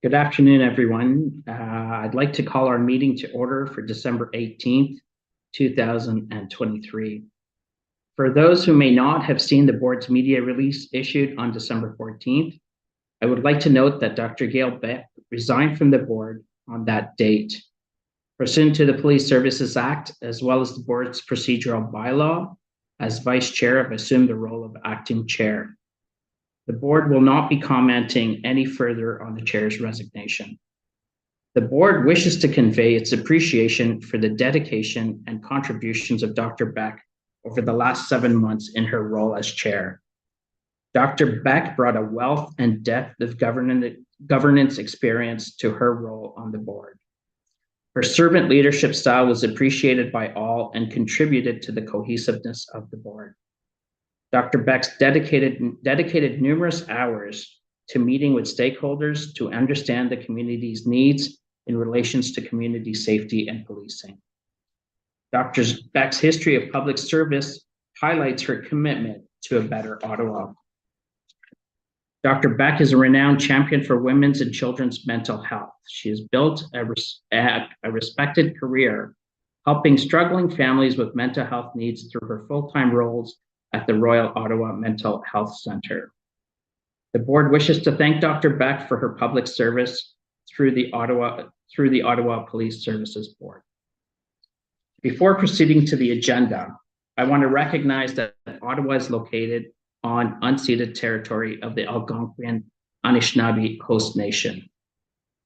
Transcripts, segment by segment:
Good afternoon, everyone. I'd like to call our meeting to order for December 18th, 2023. For those who may not have seen the board's media release issued on December 14th, I would like to note that Dr. Gail Beck resigned from the board on that date. Pursuant to the Police Services Act, as well as the board's procedural bylaw, as vice chair, I've assumed the role of acting chair. The board will not be commenting any further on the chair's resignation. The board wishes to convey its appreciation for the dedication and contributions of Dr. Beck over the last 7 months in her role as chair. Dr. Beck brought a wealth and depth of governance experience to her role on the board. Her servant leadership style was appreciated by all and contributed to the cohesiveness of the board. Dr. Beck's dedicated numerous hours to meeting with stakeholders to understand the community's needs in relations to community safety and policing. Dr. Beck's history of public service highlights her commitment to a better Ottawa. Dr. Beck is a renowned champion for women's and children's mental health. She has built a respected career helping struggling families with mental health needs through her full-time roles at the Royal Ottawa Mental Health Centre. The board wishes to thank Dr. Beck for her public service through the Ottawa Police Services Board. Before proceeding to the agenda, I want to recognize that Ottawa is located on unceded territory of the Algonquian Anishinaabe Host Nation.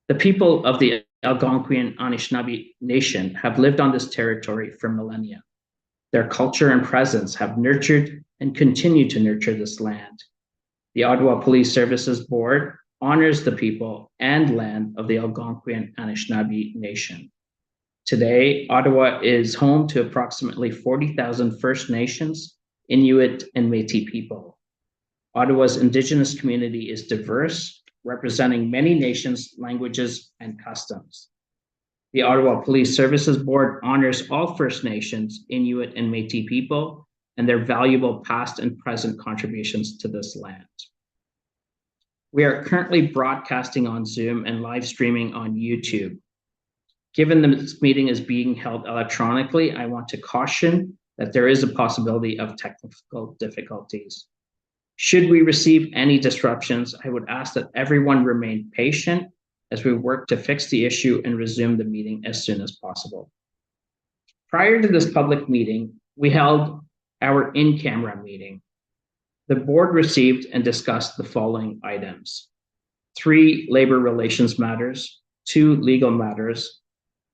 The people of the Algonquian Anishinaabe Nation have lived on this territory for millennia. Their culture and presence have nurtured and continue to nurture this land. The Ottawa Police Services Board honors the people and land of the Algonquian Anishinaabe Nation. Today, Ottawa is home to approximately 40,000 First Nations, Inuit, and Métis people. Ottawa's Indigenous community is diverse, representing many nations, languages, and customs. The Ottawa Police Services Board honors all First Nations, Inuit, and Métis people and their valuable past and present contributions to this land. We are currently broadcasting on Zoom and live streaming on YouTube. Given this meeting is being held electronically, I want to caution that there is a possibility of technical difficulties. Should we receive any disruptions, I would ask that everyone remain patient as we work to fix the issue and resume the meeting as soon as possible. Prior to this public meeting, we held our in-camera meeting. The board received and discussed the following items: 3 labor relations matters, 2 legal matters,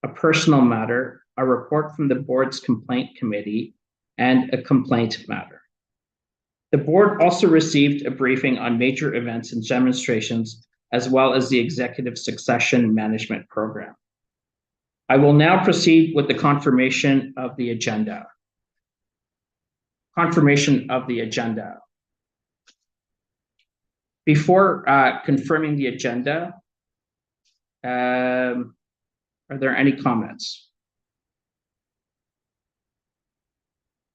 a personal matter, a report from the board's complaint committee, and a complaint matter. The board also received a briefing on major events and demonstrations as well as the Executive Succession Management Program. I will now proceed with the confirmation of the agenda. Confirmation of the agenda. Before confirming the agenda, are there any comments?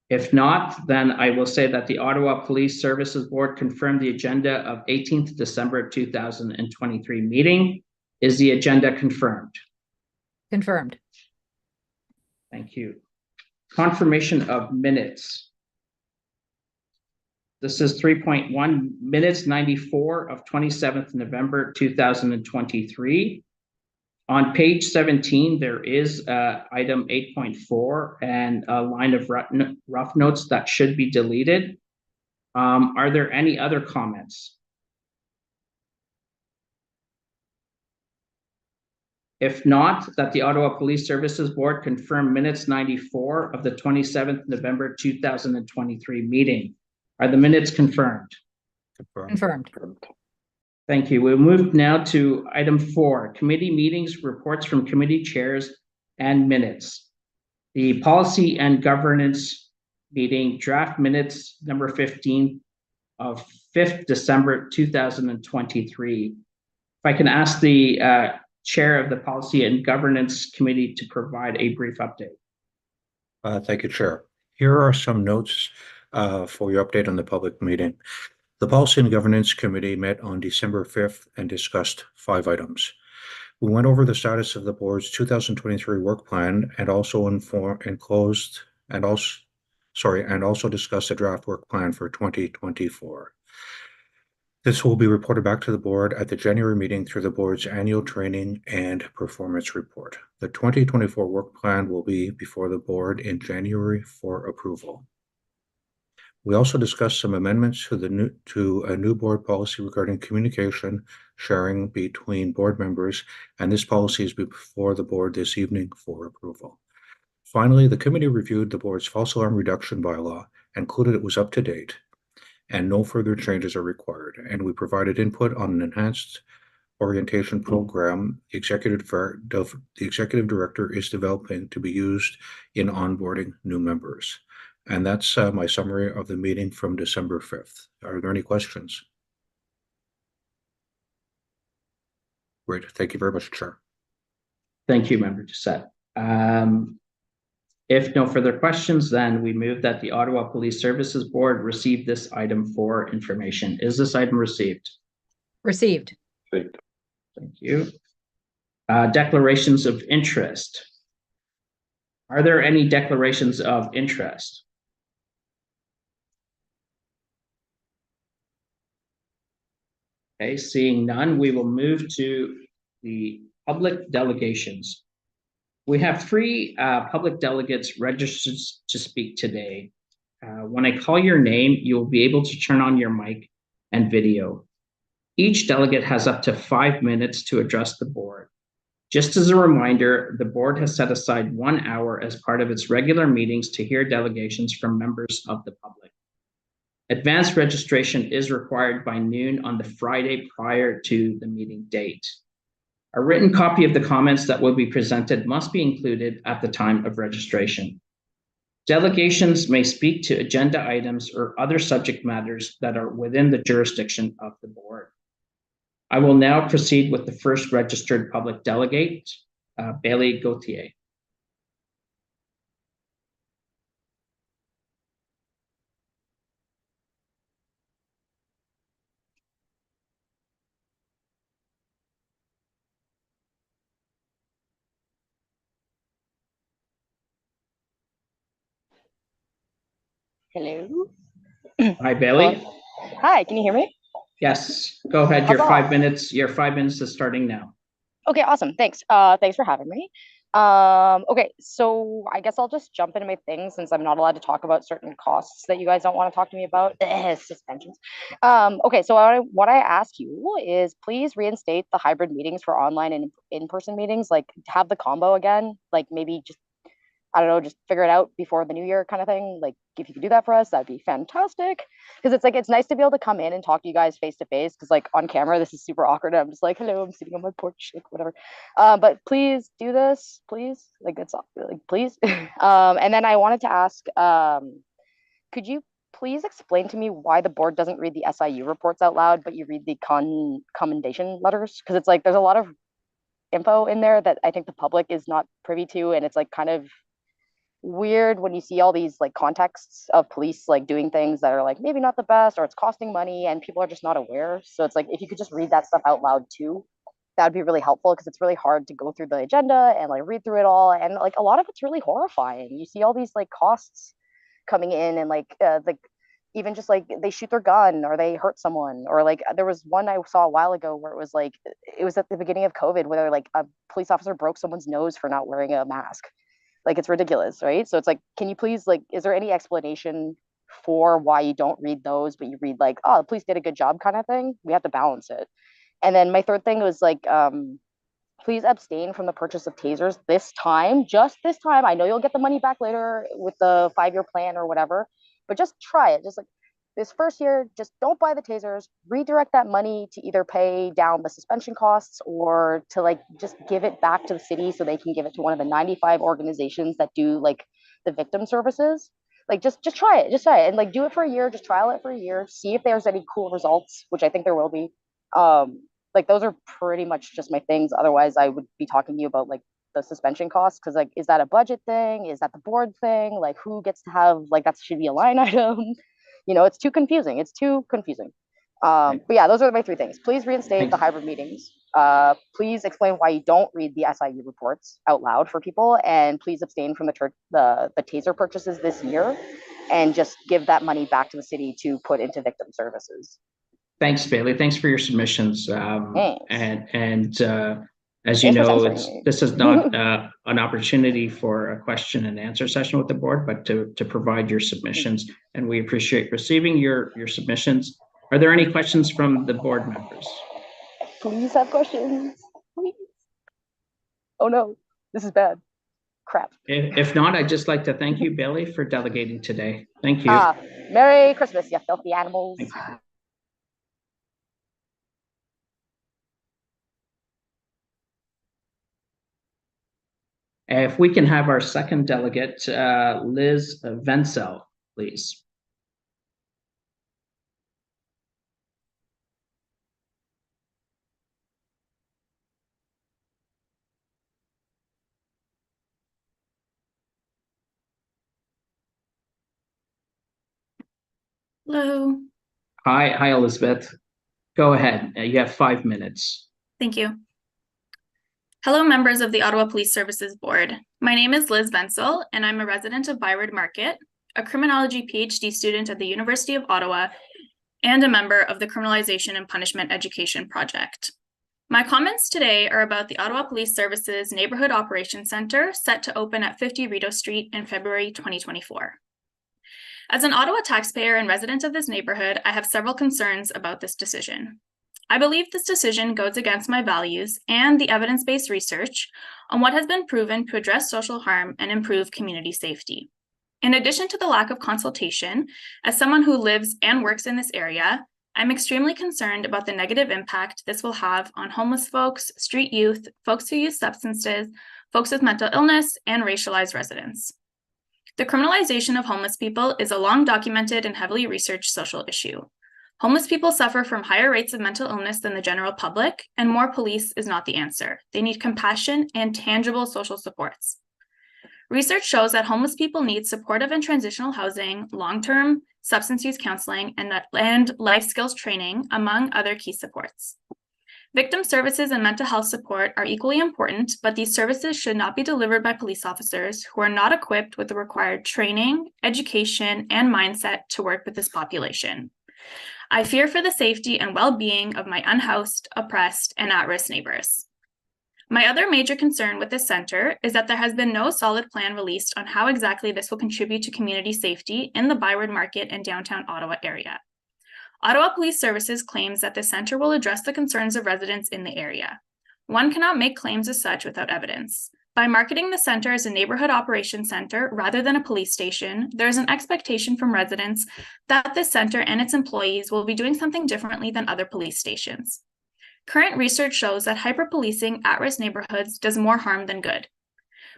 If not, then I will say that the Ottawa Police Services Board confirmed the agenda of 18th December 2023 meeting. Is the agenda confirmed? Confirmed. Thank you. Confirmation of minutes. This is 3.1, minutes 94 of 27th November 2023. On page 17, there is item 8.4 and a line of rough notes that should be deleted. Are there any other comments? If not, that the Ottawa Police Services Board confirm minutes 94 of the 27th November 2023 meeting. Are the minutes confirmed? Confirmed. Thank you. We'll move now to item 4, committee meetings, reports from committee chairs, and minutes. The policy and governance meeting draft minutes number 15 of 5th December 2023. If I can ask the chair of the policy and governance committee to provide a brief update. Thank you, Chair. Here are some notes for your update on the public meeting. The Policy and Governance Committee met on December 5th and discussed 5 items. We went over the status of the board's 2023 work plan and also discussed the draft work plan for 2024. This will be reported back to the board at the January meeting through the board's annual training and performance report. The 2024 work plan will be before the board in January for approval. We also discussed some amendments to a new board policy regarding communication sharing between board members, and this policy is before the board this evening for approval. Finally, the committee reviewed the board's false alarm reduction bylaw and concluded it was up to date and no further changes are required. And we provided input on an enhanced orientation program the executive director is developing to be used in onboarding new members. And that's my summary of the meeting from December 5th. Are there any questions? Great. Thank you very much, Chair. Thank you, Member Doucette. If no further questions, then we move that the Ottawa Police Services Board receive this item for information. Is this item received? Received. Thank you. Declarations of interest. Are there any declarations of interest? Okay, seeing none, we will move to the public delegations. We have 3 public delegates registered to speak today. When I call your name, you will be able to turn on your mic and video. Each delegate has up to 5 minutes to address the board. Just as a reminder, the board has set aside 1 hour as part of its regular meetings to hear delegations from members of the public. Advanced registration is required by noon on the Friday prior to the meeting date. A written copy of the comments that will be presented must be included at the time of registration. Delegations may speak to agenda items or other subject matters that are within the jurisdiction of the board. I will now proceed with the first registered public delegate, Bailey Gauthier. Hello. Hi, Bailey. Hello. Hi, can you hear me? Yes, go ahead. Your 5 minutes. Your 5 minutes is starting now. Okay, awesome. Thanks. Thanks for having me. Okay, so I guess I'll just jump into my thing since I'm not allowed to talk about certain costs that you guys don't want to talk to me about. Suspensions. Okay, so what I ask you is please reinstate the hybrid meetings for online and in-person meetings. Like have the combo again. Like maybe just I don't know, just figure it out before the new year kind of thing. Like if you could do that for us, that'd be fantastic. Because it's like, it's nice to be able to come in and talk to you guys face to face. Because like on camera, this is super awkward. I'm just like, hello, I'm sitting on my porch, like whatever. But please do this, please. Like it's like, please. And then I wanted to ask, could you please explain to me why the board doesn't read the SIU reports out loud, but you read the commendation letters? Because it's like, there's a lot of info in there that I think the public is not privy to. And it's like kind of weird when you see all these like contexts of police like doing things that are like maybe not the best or it's costing money and people are just not aware. So it's like if you could just read that stuff out loud too, that would be really helpful because it's really hard to go through the agenda and like read through it all, and like a lot of it's really horrifying. You see all these like costs coming in and like even just like they shoot their gun or they hurt someone, or like there was one I saw a while ago where it was like it was at the beginning of COVID where like a police officer broke someone's nose for not wearing a mask. Like it's ridiculous, right? So it's like, can you please like, is there any explanation for why you don't read those, but you read like, oh, the police did a good job kind of thing? We have to balance it. And then my third thing was like, please abstain from the purchase of tasers this time, just this time. I know you'll get the money back later with the 5-year plan or whatever, but just try it. Just like this first year, just don't buy the tasers, redirect that money to either pay down the suspension costs or to like just give it back to the city so they can give it to one of the 95 organizations that do like the victim services. Like just try it, and like do it for a year, just trial it for a year, see if there's any cool results, which I think there will be. Like those are pretty much just my things. Otherwise I would be talking to you about like the suspension costs, because like is that a budget thing, is that the board thing, like who gets to have, like that should be a line item. You know, it's too confusing. But yeah, those are my three things. Please reinstate Thank the you. hybrid meetings. Please explain why you don't read the SIU reports out loud for people, and please abstain from the taser purchases this year, and just give that money back to the city to put into victim services. Thanks, Bailey. Thanks for your submissions. Thanks. As you Thanks for know, censoring me. this is not an opportunity for a question and answer session with the board, but to provide your submissions, and we appreciate receiving your submissions. Are there any questions from the board members? Please have questions. Please. Oh no, this is bad. Crap. If not, I'd just like to thank you, Bailey, for delegating today. Thank you. Merry Christmas, you filthy animals. Thank you. If we can have our second delegate, Liz Vencel, please. Hello. Hi, Elizabeth. Go ahead. You have 5 minutes. Thank you. Hello, members of the Ottawa Police Services Board. My name is Liz Vencel, and I'm a resident of Byward Market, a criminology PhD student at the University of Ottawa, and a member of the Criminalization and Punishment Education Project. My comments today are about the Ottawa Police Services Neighborhood Operations Centre set to open at 50 Rideau Street in February 2024. As an Ottawa taxpayer and resident of this neighborhood, I have several concerns about this decision. I believe this decision goes against my values and the evidence-based research on what has been proven to address social harm and improve community safety. In addition to the lack of consultation, as someone who lives and works in this area, I'm extremely concerned about the negative impact this will have on homeless folks, street youth, folks who use substances, folks with mental illness, and racialized residents. The criminalization of homeless people is a long documented and heavily researched social issue. Homeless people suffer from higher rates of mental illness than the general public, and more police is not the answer. They need compassion and tangible social supports. Research shows that homeless people need supportive and transitional housing, long-term substance use counseling, and life skills training, among other key supports. Victim services and mental health support are equally important, but these services should not be delivered by police officers who are not equipped with the required training, education, and mindset to work with this population. I fear for the safety and well-being of my unhoused, oppressed, and at-risk neighbors. My other major concern with this center is that there has been no solid plan released on how exactly this will contribute to community safety in the Byward Market and downtown Ottawa area. Ottawa Police Services claims that the center will address the concerns of residents in the area. One cannot make claims as such without evidence. By marketing the center as a neighborhood operations center rather than a police station, there is an expectation from residents that this center and its employees will be doing something differently than other police stations. Current research shows that hyper-policing at-risk neighborhoods does more harm than good.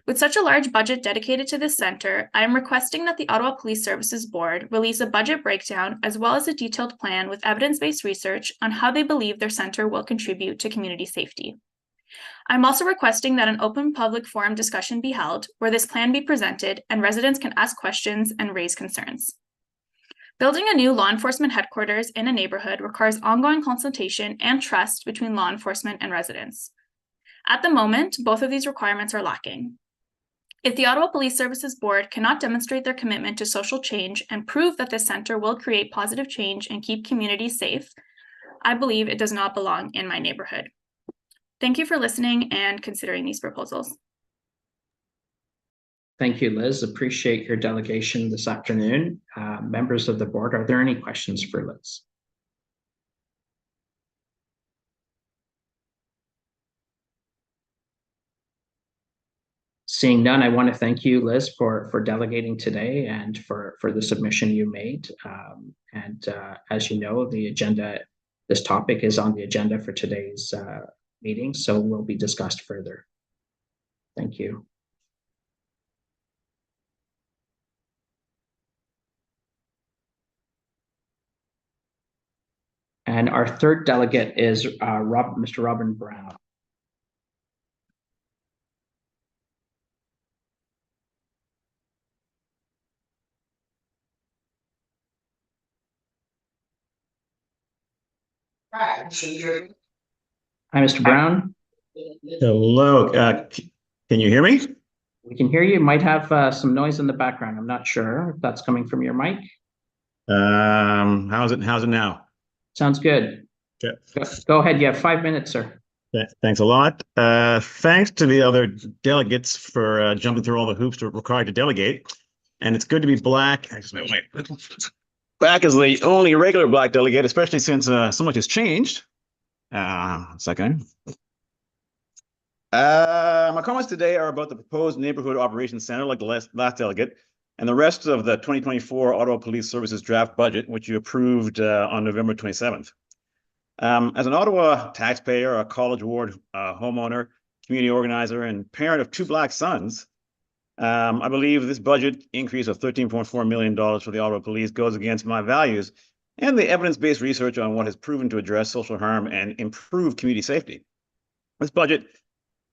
With such a large budget dedicated to this center, I am requesting that the Ottawa Police Services Board release a budget breakdown as well as a detailed plan with evidence-based research on how they believe their center will contribute to community safety. I'm also requesting that an open public forum discussion be held where this plan be presented and residents can ask questions and raise concerns. Building a new law enforcement headquarters in a neighborhood requires ongoing consultation and trust between law enforcement and residents. At the moment, both of these requirements are lacking. If the Ottawa Police Services Board cannot demonstrate their commitment to social change and prove that this center will create positive change and keep communities safe, I believe it does not belong in my neighborhood. Thank you for listening and considering these proposals. Thank you, Liz. Appreciate your delegation this afternoon. Members of the board, are there any questions for Liz? Seeing none, I want to thank you, Liz, for delegating today and for the submission you made. As you know, this topic is on the agenda for today's meeting, so will be discussed further. Thank you. And our third delegate is Mr. Robin Brown. Hi, Mr. Brown. Hello, can you hear me? We can hear you. Might have some noise in the background. I'm not sure if that's coming from your mic. How's it now? Sounds good. Okay. Go ahead. You have 5 minutes, sir. Thanks a lot. Thanks to the other delegates for jumping through all the hoops required to delegate. And it's good to be back as the only regular black delegate, especially since so much has changed. Second. My comments today are about the proposed neighborhood operations center, like the last delegate, and the rest of the 2024 Ottawa Police Services draft budget, which you approved on November 27th. As an Ottawa taxpayer, a College Ward homeowner, community organizer, and parent of 2 black sons, I believe this budget increase of $13.4 million for the Ottawa Police goes against my values and the evidence-based research on what has proven to address social harm and improve community safety. This budget,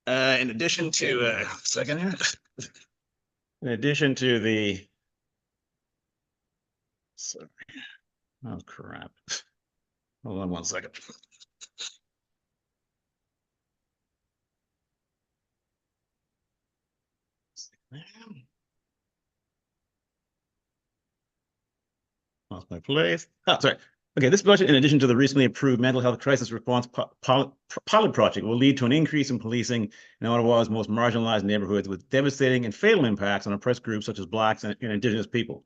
in addition to the sorry, oh crap. Hold on 1 second. Lost my place. Oh, sorry. Okay, this budget, in addition to the recently approved mental health crisis response pilot project, will lead to an increase in policing in Ottawa's most marginalized neighborhoods with devastating and fatal impacts on oppressed groups such as Blacks and Indigenous people.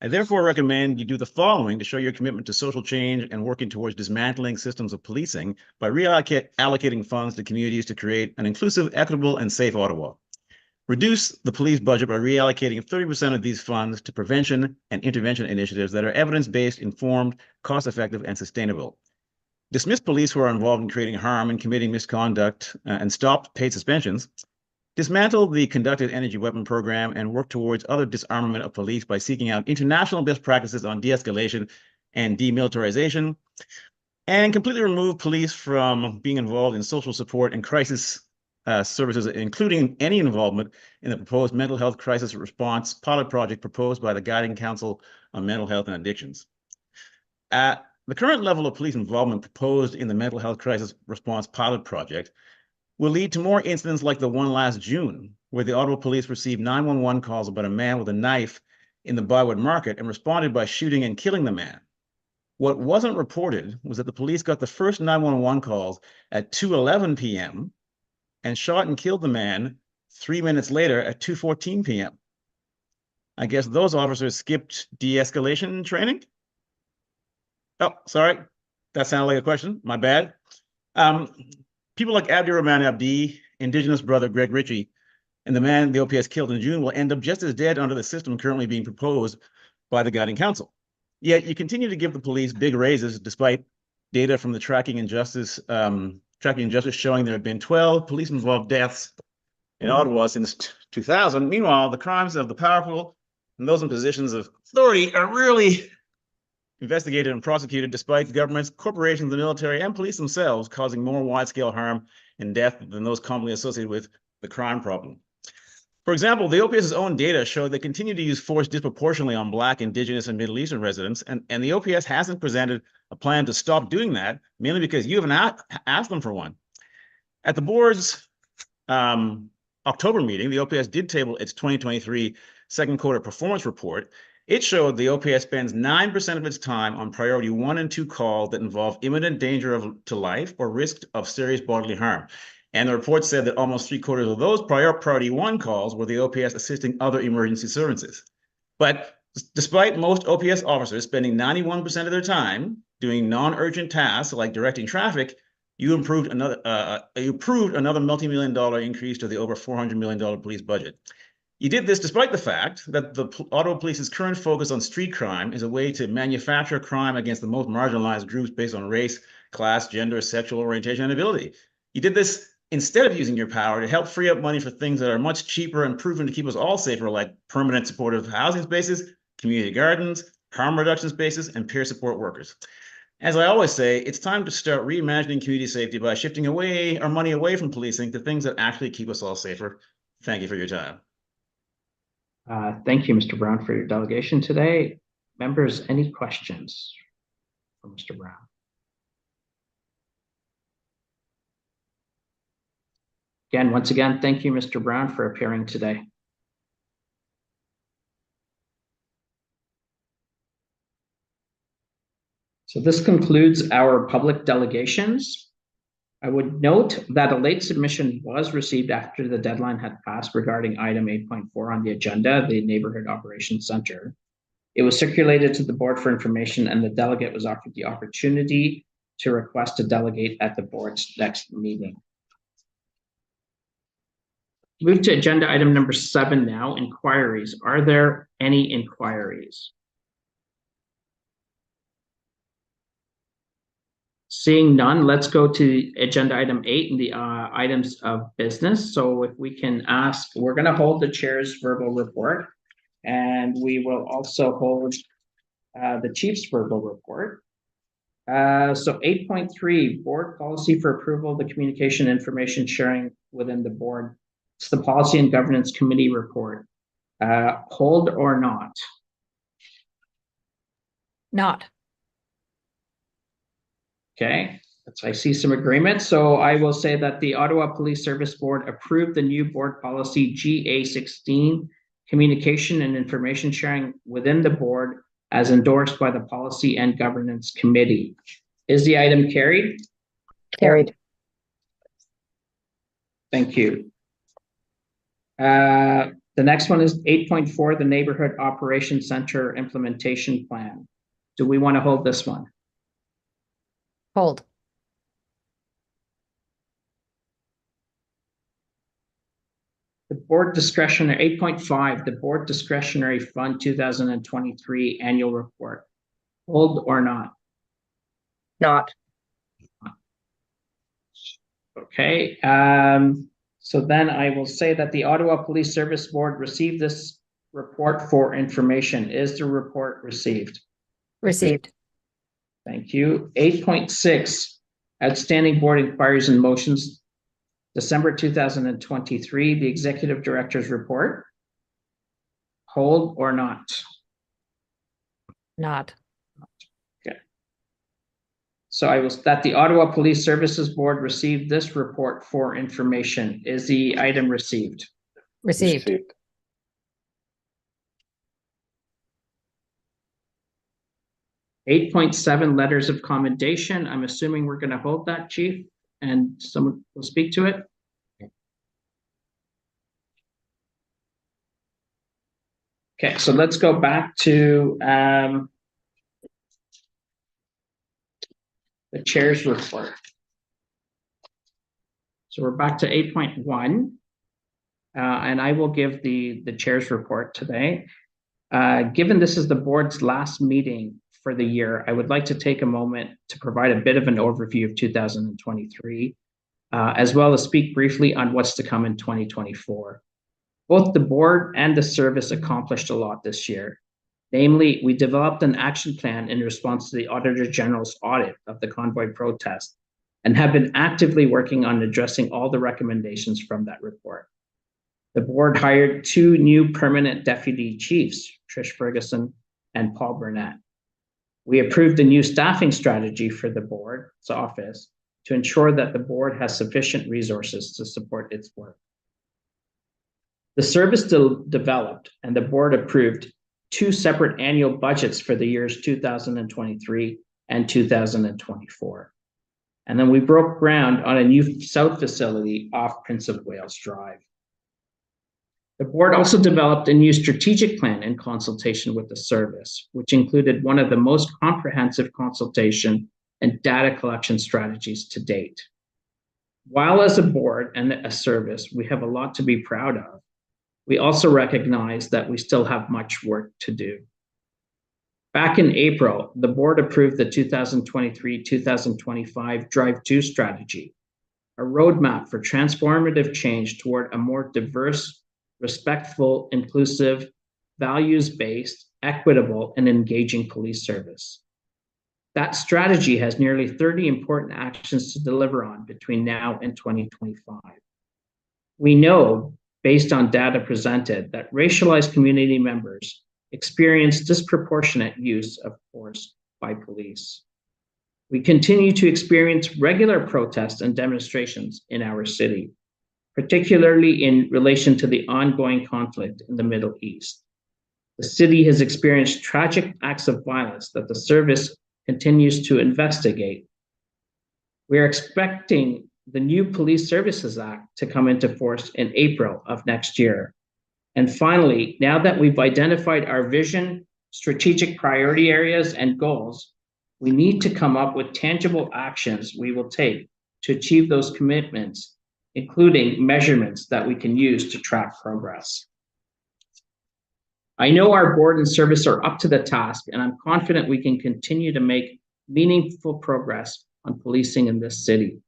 I therefore recommend you do the following to show your commitment to social change and working towards dismantling systems of policing by reallocating funds to communities to create an inclusive, equitable, and safe Ottawa. Reduce the police budget by reallocating 30% of these funds to prevention and intervention initiatives that are evidence-based, informed, cost-effective, and sustainable. Dismiss police who are involved in creating harm and committing misconduct and stop paid suspensions. Dismantle the conducted energy weapon program and work towards other disarmament of police by seeking out international best practices on de-escalation and demilitarization. And completely remove police from being involved in social support and crisis services, including any involvement in the proposed mental health crisis response pilot project proposed by the Guiding Council on Mental Health and Addictions. The current level of police involvement proposed in the mental health crisis response pilot project will lead to more incidents like the one last June, where the Ottawa Police received 911 calls about a man with a knife in the Byward Market and responded by shooting and killing the man. What wasn't reported was that the police got the first 911 calls at 2:11 p.m. and shot and killed the man 3 minutes later at 2:14 p.m. I guess those officers skipped de-escalation training? Oh, sorry. That sounded like a question. My bad. People like Abdirahman Abdi, Indigenous brother Greg Ritchie, and the man the OPS killed in June will end up just as dead under the system currently being proposed by the Guiding Council. Yet you continue to give the police big raises despite data from the Tracking Injustice showing there have been 12 police-involved deaths in Ottawa since 2000. Meanwhile, the crimes of the powerful and those in positions of authority are really investigated and prosecuted despite governments, corporations, the military, and police themselves causing more wide-scale harm and death than those commonly associated with the crime problem. For example, the OPS's own data showed they continue to use force disproportionately on Black, Indigenous, and Middle Eastern residents, and the OPS hasn't presented a plan to stop doing that, mainly because you haven't asked them for one. At the board's October meeting, the OPS did table its 2023 second quarter performance report. It showed the OPS spends 9% of its time on priority 1 and 2 calls that involve imminent danger to life or risk of serious bodily harm. And the report said that almost 3/4 of those priority 1 calls were the OPS assisting other emergency services. But despite most OPS officers spending 91% of their time doing non-urgent tasks like directing traffic, you approved another multi-million-dollar increase to the over $400 million police budget. You did this despite the fact that the Ottawa Police's current focus on street crime is a way to manufacture crime against the most marginalized groups based on race, class, gender, sexual orientation, and ability. You did this instead of using your power to help free up money for things that are much cheaper and proven to keep us all safer, like permanent supportive housing spaces, community gardens, harm reduction spaces, and peer support workers. As I always say, it's time to start reimagining community safety by shifting our money away from policing to things that actually keep us all safer. Thank you for your time. Thank you, Mr. Brown, for your delegation today. Members, any questions for Mr. Brown? Again, once again, thank you, Mr. Brown, for appearing today. So this concludes our public delegations. I would note that a late submission was received after the deadline had passed regarding item 8.4 on the agenda, the Neighborhood Operations Center. It was circulated to the board for information, and the delegate was offered the opportunity to request to delegate at the board's next meeting. Move to agenda item number 7 now, inquiries. Are there any inquiries? Seeing none, let's go to agenda item 8 and the items of business. So if we can ask, we're going to hold the chair's verbal report, and we will also hold the chief's verbal report. So 8.3, board policy for approval of the communication information sharing within the board. It's the policy and governance committee report. Hold or not? Not. Okay, I see some agreement. So I will say that the Ottawa Police Service Board approved the new board policy GA16, communication and information sharing within the board as endorsed by the policy and governance committee. Is the item carried? Carried. Thank you. The next one is 8.4, the Neighborhood Operations Center Implementation Plan. Do we want to hold this one? Hold. The board discretionary 8.5, the board discretionary fund 2023 annual report. Hold or not? Not. Okay. So then I will say that the Ottawa Police Service Board received this report for information. Is the report received? Received. Thank you. 8.6, outstanding board inquiries and motions, December 2023, the executive director's report. Hold or not? Not. Okay. So I will, that the Ottawa Police Services Board received this report for information. Is the item received? Received. 8.7, letters of commendation. I'm assuming we're going to hold that, Chief, and someone will speak to it. Okay, so let's go back to the chair's report. So we're back to 8.1, and I will give the chair's report today. Given this is the board's last meeting for the year, I would like to take a moment to provide a bit of an overview of 2023, as well as speak briefly on what's to come in 2024. Both the board and the service accomplished a lot this year. Namely, we developed an action plan in response to the Auditor General's audit of the convoy protest and have been actively working on addressing all the recommendations from that report. The board hired 2 new permanent deputy chiefs, Trish Ferguson and Paul Burnett. We approved a new staffing strategy for the board's office to ensure that the board has sufficient resources to support its work. The service developed and the board approved 2 separate annual budgets for the years 2023 and 2024. And then we broke ground on a new south facility off Prince of Wales Drive. The board also developed a new strategic plan in consultation with the service, which included one of the most comprehensive consultation and data collection strategies to date. While as a board and a service, we have a lot to be proud of, we also recognize that we still have much work to do. Back in April, the board approved the 2023-2025 Drive 2 strategy, a roadmap for transformative change toward a more diverse, respectful, inclusive, values-based, equitable, and engaging police service. That strategy has nearly 30 important actions to deliver on between now and 2025. We know, based on data presented, that racialized community members experience disproportionate use of force by police. We continue to experience regular protests and demonstrations in our city. particularly in relation to the ongoing conflict in the Middle East. The city has experienced tragic acts of violence that the service continues to investigate. We are expecting the new Police Services Act to come into force in April of next year. And finally, now that we've identified our vision, strategic priority areas, and goals, we need to come up with tangible actions we will take to achieve those commitments, including measurements that we can use to track progress. I know our board and service are up to the task, and I'm confident we can continue to make meaningful progress on policing in this city.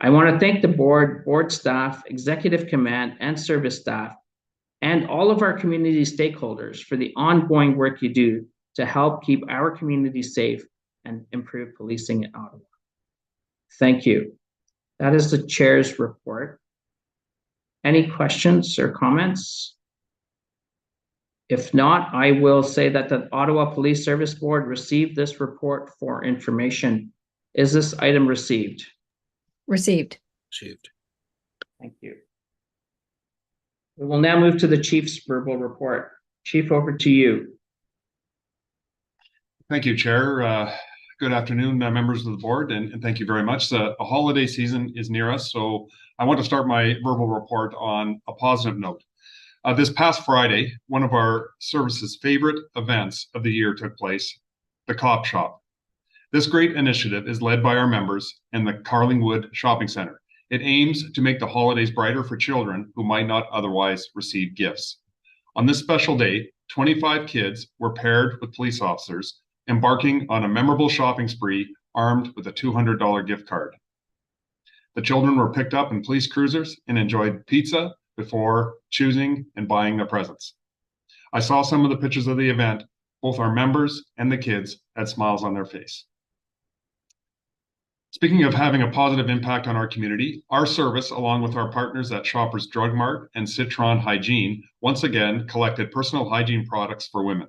I want to thank the board staff, executive command, and service staff, and all of our community stakeholders for the ongoing work you do to help keep our community safe and improve policing in Ottawa. Thank you. That is the chair's report. Any questions or comments? If not, I will say that the Ottawa Police Service Board received this report for information. Is this item received? Received. Received. Thank you. We will now move to the chief's verbal report. Chief, over to you. Thank you, Chair. Good afternoon, members of the board, and thank you very much. The holiday season is near us, so I want to start my verbal report on a positive note. This past Friday, one of our service's favorite events of the year took place, the Cop Shop. This great initiative is led by our members in the Carlingwood Shopping Centre. It aims to make the holidays brighter for children who might not otherwise receive gifts. On this special day, 25 kids were paired with police officers, embarking on a memorable shopping spree armed with a $200 gift card. The children were picked up in police cruisers and enjoyed pizza before choosing and buying their presents. I saw some of the pictures of the event. Both our members and the kids had smiles on their face. Speaking of having a positive impact on our community, our service, along with our partners at Shoppers Drug Mart and Citron Hygiene, once again collected personal hygiene products for women.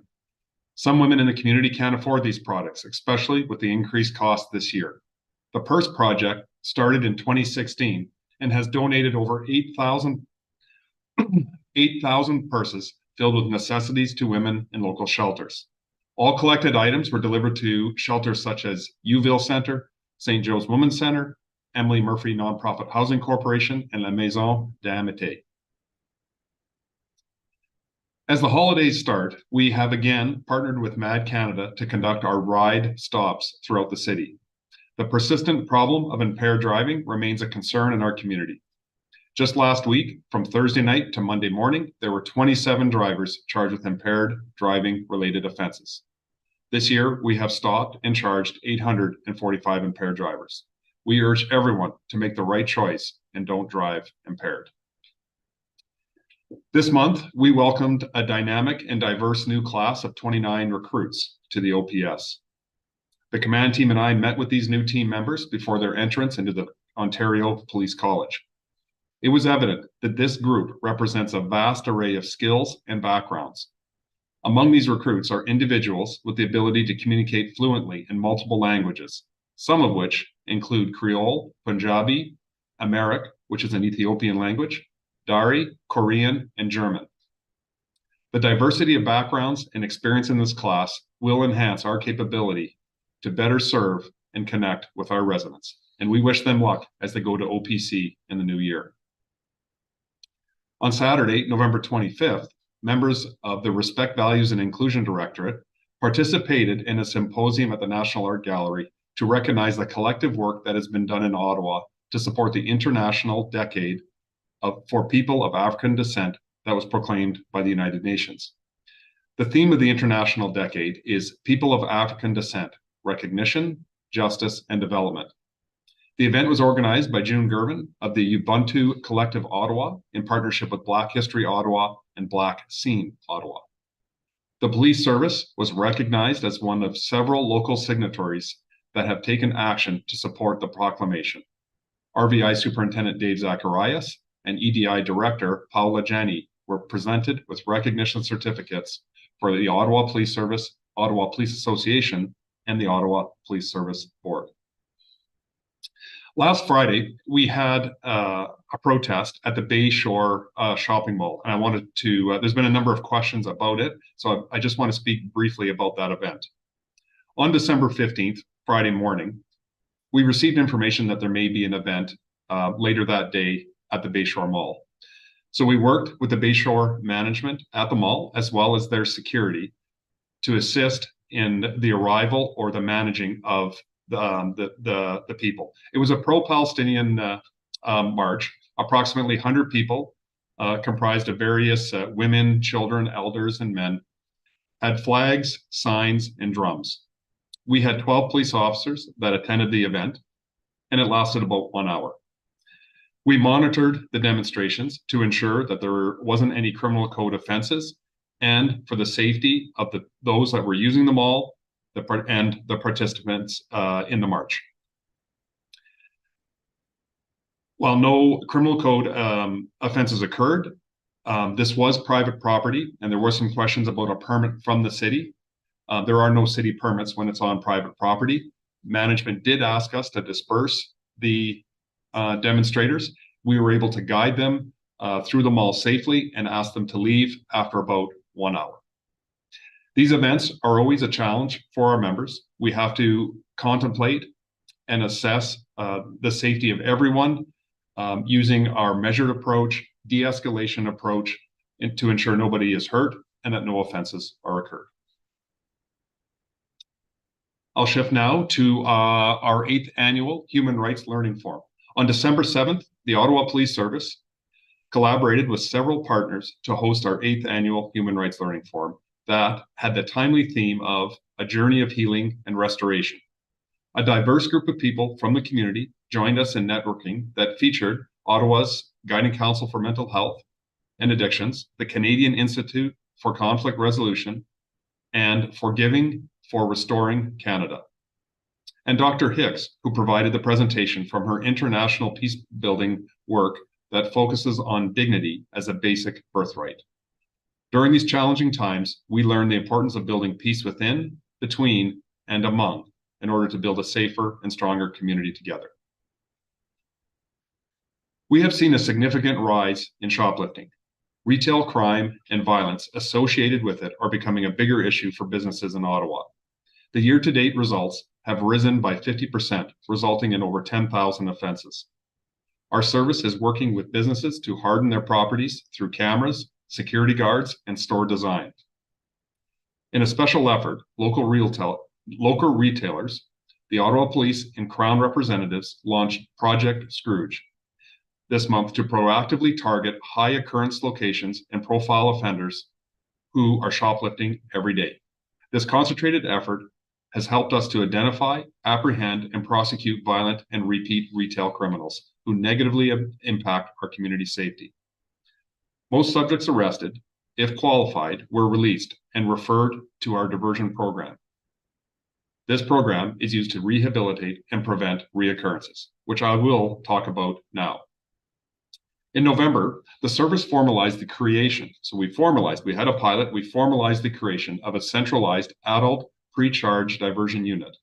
Some women in the community can't afford these products, especially with the increased cost this year. The Purse Project started in 2016 and has donated over 8,000 purses filled with necessities to women in local shelters. All collected items were delivered to shelters such as Youville Centre, St. Joe's Women's Centre, Emily Murphy Nonprofit Housing Corporation, and La Maison d'Amitié. As the holidays start, we have again partnered with MAD Canada to conduct our ride stops throughout the city. The persistent problem of impaired driving remains a concern in our community. Just last week, from Thursday night to Monday morning, there were 27 drivers charged with impaired driving related offenses. This year, we have stopped and charged 845 impaired drivers. We urge everyone to make the right choice and don't drive impaired. This month, we welcomed a dynamic and diverse new class of 29 recruits to the OPS. The command team and I met with these new team members before their entrance into the Ontario Police College. It was evident that this group represents a vast array of skills and backgrounds. Among these recruits are individuals with the ability to communicate fluently in multiple languages, some of which include Creole, Punjabi, Amharic, which is an Ethiopian language, Dari, Korean, and German. The diversity of backgrounds and experience in this class will enhance our capability to better serve and connect with our residents, and we wish them luck as they go to OPC in the new year. On Saturday, November 25th, members of the Respect, Values, and Inclusion Directorate participated in a symposium at the National Art Gallery to recognize the collective work that has been done in Ottawa to support the International Decade for People of African Descent that was proclaimed by the United Nations. The theme of the International Decade is People of African Descent, Recognition, Justice, and Development. The event was organized by June Gervin of the Ubuntu Collective Ottawa in partnership with Black History Ottawa and Black Scene Ottawa. The police service was recognized as one of several local signatories that have taken action to support the proclamation. RVI Superintendent Dave Zacharias and EDI Director Paula Janney were presented with recognition certificates for the Ottawa Police Service, Ottawa Police Association, and the Ottawa Police Service Board. Last Friday, we had a protest at the Bay Shore shopping mall. And I wanted to, there's been a number of questions about it. So I just want to speak briefly about that event. On December 15th, Friday morning, we received information that there may be an event later that day at the Bay Shore Mall. So we worked with the Bay Shore management at the mall, as well as their security, to assist in the arrival or the managing of the people. It was a pro-Palestinian march, approximately 100 people, comprised of various women, children, elders, and men, had flags, signs, and drums. We had 12 police officers that attended the event, and it lasted about 1 hour. We monitored the demonstrations to ensure that there wasn't any criminal code offenses, and for the safety of those that were using the mall and the participants in the march. While no criminal code offenses occurred, this was private property, and there were some questions about a permit from the city. There are no city permits when it's on private property. Management did ask us to disperse the demonstrators. We were able to guide them through the mall safely and ask them to leave after about 1 hour. These events are always a challenge for our members. We have to contemplate and assess the safety of everyone using our measured approach, de-escalation approach, and to ensure nobody is hurt and that no offenses are occurred. I'll shift now to our 8th annual Human Rights Learning Forum. On December 7th, the Ottawa Police Service collaborated with several partners to host our 8th annual Human Rights Learning Forum that had the timely theme of a journey of healing and restoration. A diverse group of people from the community joined us in networking that featured Ottawa's Guiding Council for Mental Health and Addictions, the Canadian Institute for Conflict Resolution, and Forgiving for Restoring Canada. And Dr. Hicks, who provided the presentation from her international peace building work that focuses on dignity as a basic birthright. During these challenging times, we learned the importance of building peace within, between, and among in order to build a safer and stronger community together. We have seen a significant rise in shoplifting. Retail crime and violence associated with it are becoming a bigger issue for businesses in Ottawa. The year-to-date results have risen by 50%, resulting in over 10,000 offenses. Our service is working with businesses to harden their properties through cameras, security guards, and store design. In a special effort, local retailers, the Ottawa Police and Crown representatives launched Project Scrooge this month to proactively target high occurrence locations and profile offenders who are shoplifting every day. This concentrated effort has helped us to identify, apprehend, and prosecute violent and repeat retail criminals who negatively impact our community safety. Most subjects arrested, if qualified, were released and referred to our diversion program. This program is used to rehabilitate and prevent reoccurrences, which I will talk about now. In November, the service formalized the creation. So we had a pilot, we formalized the creation of a centralized adult pre-charge diversion unit.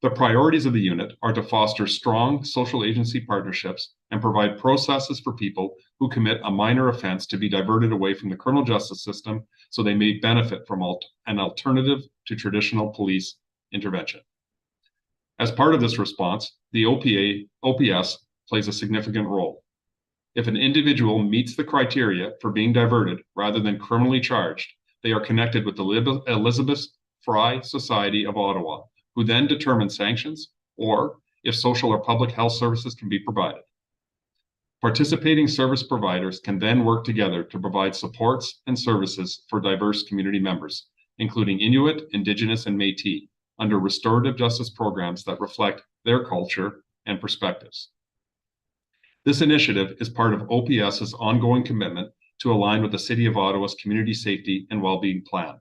The priorities of the unit are to foster strong social agency partnerships and provide processes for people who commit a minor offense to be diverted away from the criminal justice system so they may benefit from an alternative to traditional police intervention. As part of this response, the OPS plays a significant role. If an individual meets the criteria for being diverted rather than criminally charged, they are connected with the Elizabeth Fry Society of Ottawa, who then determine sanctions or if social or public health services can be provided. Participating service providers can then work together to provide supports and services for diverse community members, including Inuit, Indigenous, and Métis, under restorative justice programs that reflect their culture and perspectives. This initiative is part of OPS's ongoing commitment to align with the City of Ottawa's community safety and well-being plan,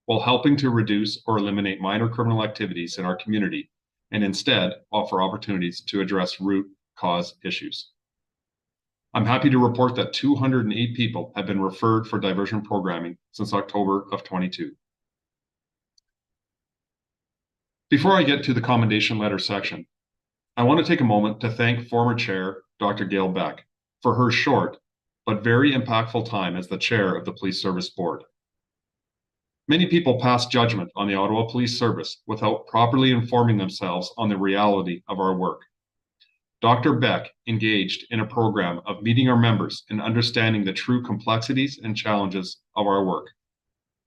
while helping to reduce or eliminate minor criminal activities in our community and instead offer opportunities to address root cause issues. I'm happy to report that 208 people have been referred for diversion programming since October of 22. Before I get to the commendation letter section, I want to take a moment to thank former Chair Dr. Gail Beck for her short but very impactful time as the chair of the Police Service Board. Many people pass judgment on the Ottawa Police Service without properly informing themselves on the reality of our work. Dr. Beck engaged in a program of meeting our members and understanding the true complexities and challenges of our work.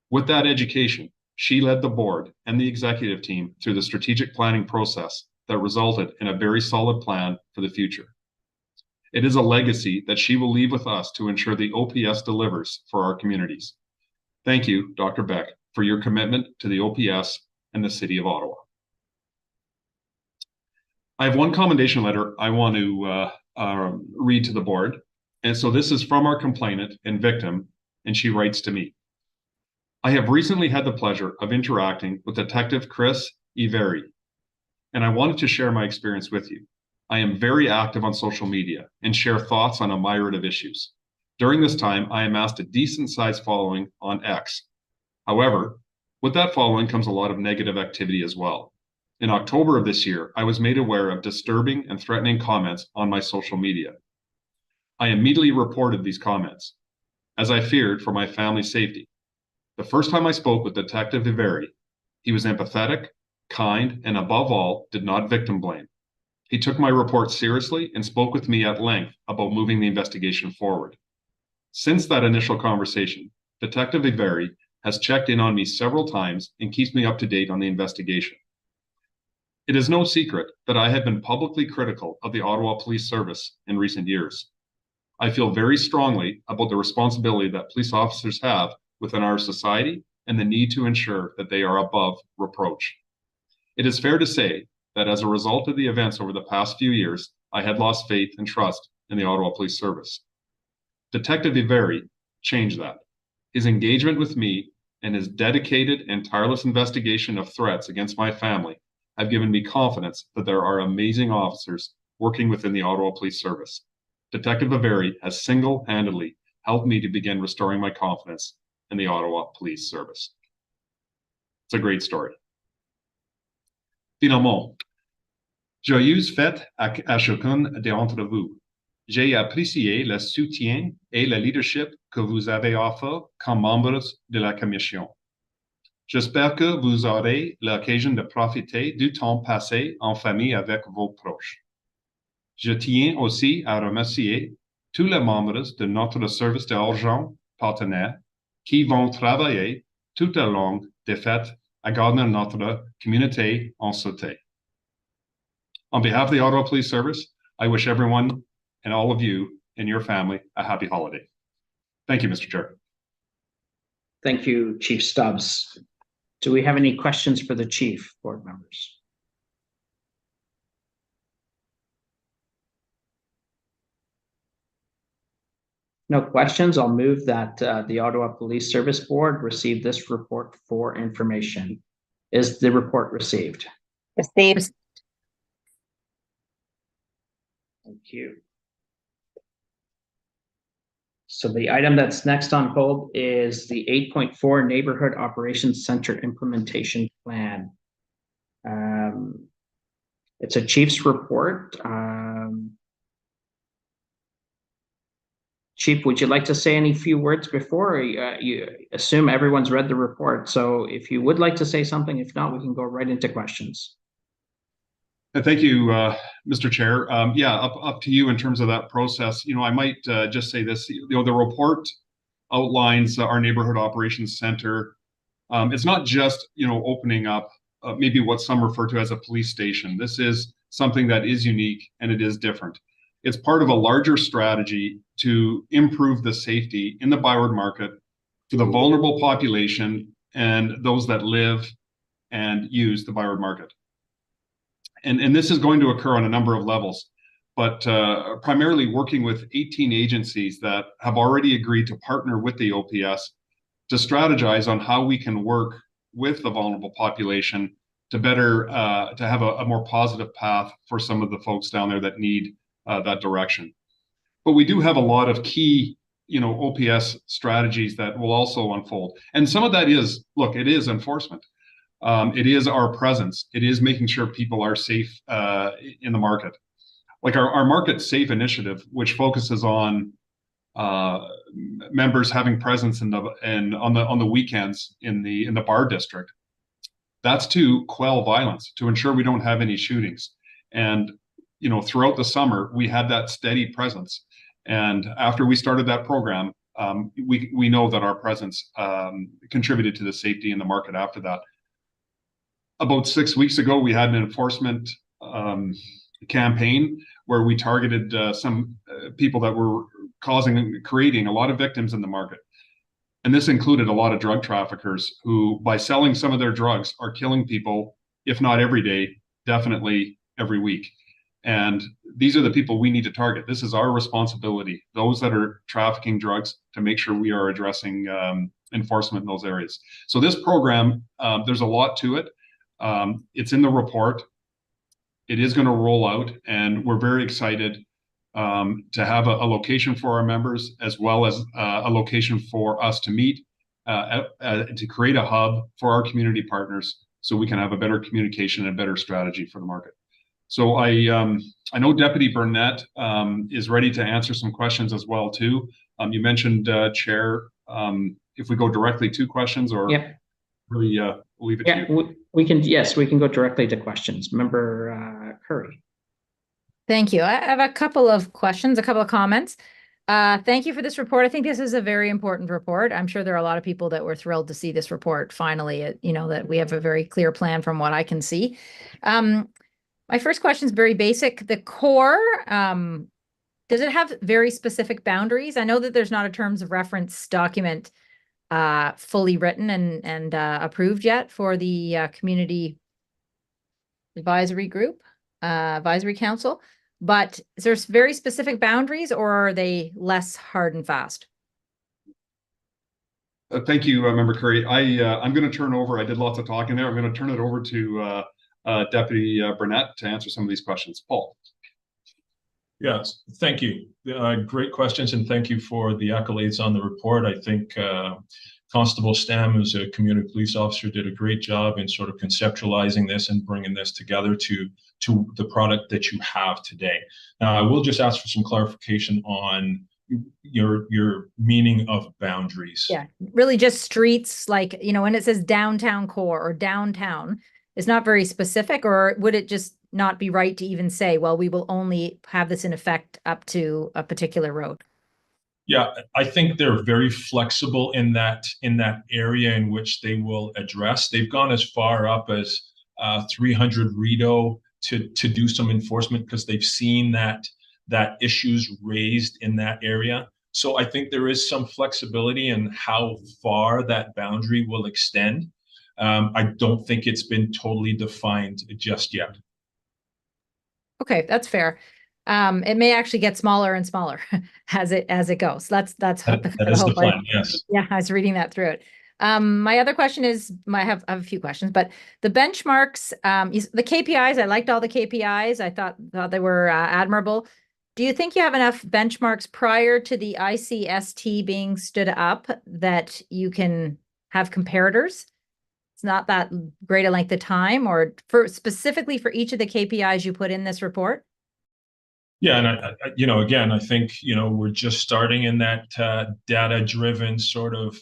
With that education, she led the board and the executive team through the strategic planning process that resulted in a very solid plan for the future. It is a legacy that she will leave with us to ensure the OPS delivers for our communities. Thank you, Dr. Beck, for your commitment to the OPS and the City of Ottawa. I have one commendation letter I want to read to the board. And so this is from our complainant and victim, and she writes to me. I have recently had the pleasure of interacting with Detective Chris Iveri, and I wanted to share my experience with you. I am very active on social media and share thoughts on a myriad of issues. During this time, I amassed a decent-sized following on X. However, with that following comes a lot of negative activity as well. In October of this year, I was made aware of disturbing and threatening comments on my social media. I immediately reported these comments, as I feared for my family's safety. The first time I spoke with Detective Iveri, he was empathetic, kind, and above all, did not victim blame. He took my report seriously and spoke with me at length about moving the investigation forward. Since that initial conversation, Detective Iveri has checked in on me several times and keeps me up to date on the investigation. It is no secret that I have been publicly critical of the Ottawa Police Service in recent years. I feel very strongly about the responsibility that police officers have within our society and the need to ensure that they are above reproach. It is fair to say that as a result of the events over the past few years, I had lost faith and trust in the Ottawa Police Service. Detective Iveri changed that. His engagement with me and his dedicated and tireless investigation of threats against my family have given me confidence that there are amazing officers working within the Ottawa Police Service. Detective Iveri has single-handedly helped me to begin restoring my confidence in the Ottawa Police Service. It's a great story. Finalement, joyeuse fête à chacune d'entre vous. J'ai apprécié le soutien et le leadership que vous avez offert comme membres de la Commission. J'espère que vous aurez l'occasion de profiter du temps passé en famille avec vos proches. Je tiens aussi à remercier tous les membres de notre service d'urgence partenaire qui vont travailler tout au long des fêtes à garder notre communauté en sûreté. On behalf of the Ottawa Police Service, I wish everyone and all of you and your family a happy holiday. Thank you, Mr. Chair. Thank you, Chief Stubbs. Do we have any questions for the chief, board members? No questions. I'll move that the Ottawa Police Service Board receive this report for information. Is the report received? Received. Thank you. So the item that's next on hold is the 8.4 Neighborhood Operations Center Implementation Plan. It's a chief's report. Chief, would you like to say any few words before? You assume everyone's read the report. So if you would like to say something, if not, we can go right into questions. Thank you, Mr. Chair. Yeah, up to you in terms of that process. You know, I might just say this. You know, the report outlines our neighborhood operations center. It's not just opening up maybe what some refer to as a police station. This is something that is unique and it is different. It's part of a larger strategy to improve the safety in the Byward Market for the vulnerable population and those that live and use the Byward Market. And this is going to occur on a number of levels, but primarily working with 18 agencies that have already agreed to partner with the OPS to strategize on how we can work with the vulnerable population to better to have a more positive path for some of the folks down there that need that direction. But we do have a lot of key OPS strategies that will also unfold, and some of that is, look, it is enforcement. It is our presence. It is making sure people are safe in the market. Like our Market Safe initiative, which focuses on members having presence on the weekends in the bar district. That's to quell violence, to ensure we don't have any shootings. And throughout the summer, we had that steady presence. And after we started that program, we know that our presence contributed to the safety in the market after that. About 6 weeks ago, we had an enforcement campaign where we targeted some people that were creating a lot of victims in the market. And this included a lot of drug traffickers who, by selling some of their drugs, are killing people, if not every day, definitely every week. And these are the people we need to target. This is our responsibility, those that are trafficking drugs, to make sure we are addressing enforcement in those areas. So this program, there's a lot to it. It's in the report. It is going to roll out, and we're very excited to have a location for our members, as well as a location for us to meet, to create a hub for our community partners, so we can have a better communication and better strategy for the market. So I know Deputy Burnett is ready to answer some questions as well too. You mentioned, Chair, if we go directly to questions, or really leave it to you. we can go directly to questions. Member Curry. Thank you. I have a couple of questions, a couple of comments. Thank you for this report. I think this is a very important report. I'm sure there are a lot of people that were thrilled to see this report finally, that we have a very clear plan from what I can see. My first question is very basic. The core, does it have very specific boundaries? I know that there's not a terms of reference document fully written and approved yet for the community advisory group, advisory council, but is there very specific boundaries, or are they less hard and fast? Thank you, Member Curry. I'm going to turn over, I did lots of talking there. I'm going to turn it over to Deputy Burnett to answer some of these questions. Paul. Yes, thank you. Great questions, and thank you for the accolades on the report. I think Constable Stam, who's a community police officer, did a great job in sort of conceptualizing this and bringing this together to the product that you have today. Now, I will just ask for some clarification on your meaning of boundaries. Yeah, really just streets, like, when it says downtown core or downtown, it's not very specific, or would it just not be right to even say, well, we will only have this in effect up to a particular road? Yeah, I think they're very flexible in that area in which they will address. They've gone as far up as 300 Rideau to do some enforcement, because they've seen that issues raised in that area. So I think there is some flexibility in how far that boundary will extend. I don't think it's been totally defined just yet. Okay, that's fair. It may actually get smaller and smaller as it goes. That's that is the plan. Yes. Yeah, I was reading that through it. My other question is, I have a few questions, but the benchmarks, the KPIs, I liked all the KPIs. I thought they were admirable. Do you think you have enough benchmarks prior to the ICST being stood up that you can have comparators? It's not that great a length of time, or specifically for each of the KPIs you put in this report? Yeah, and again, I think we're just starting in that data-driven sort of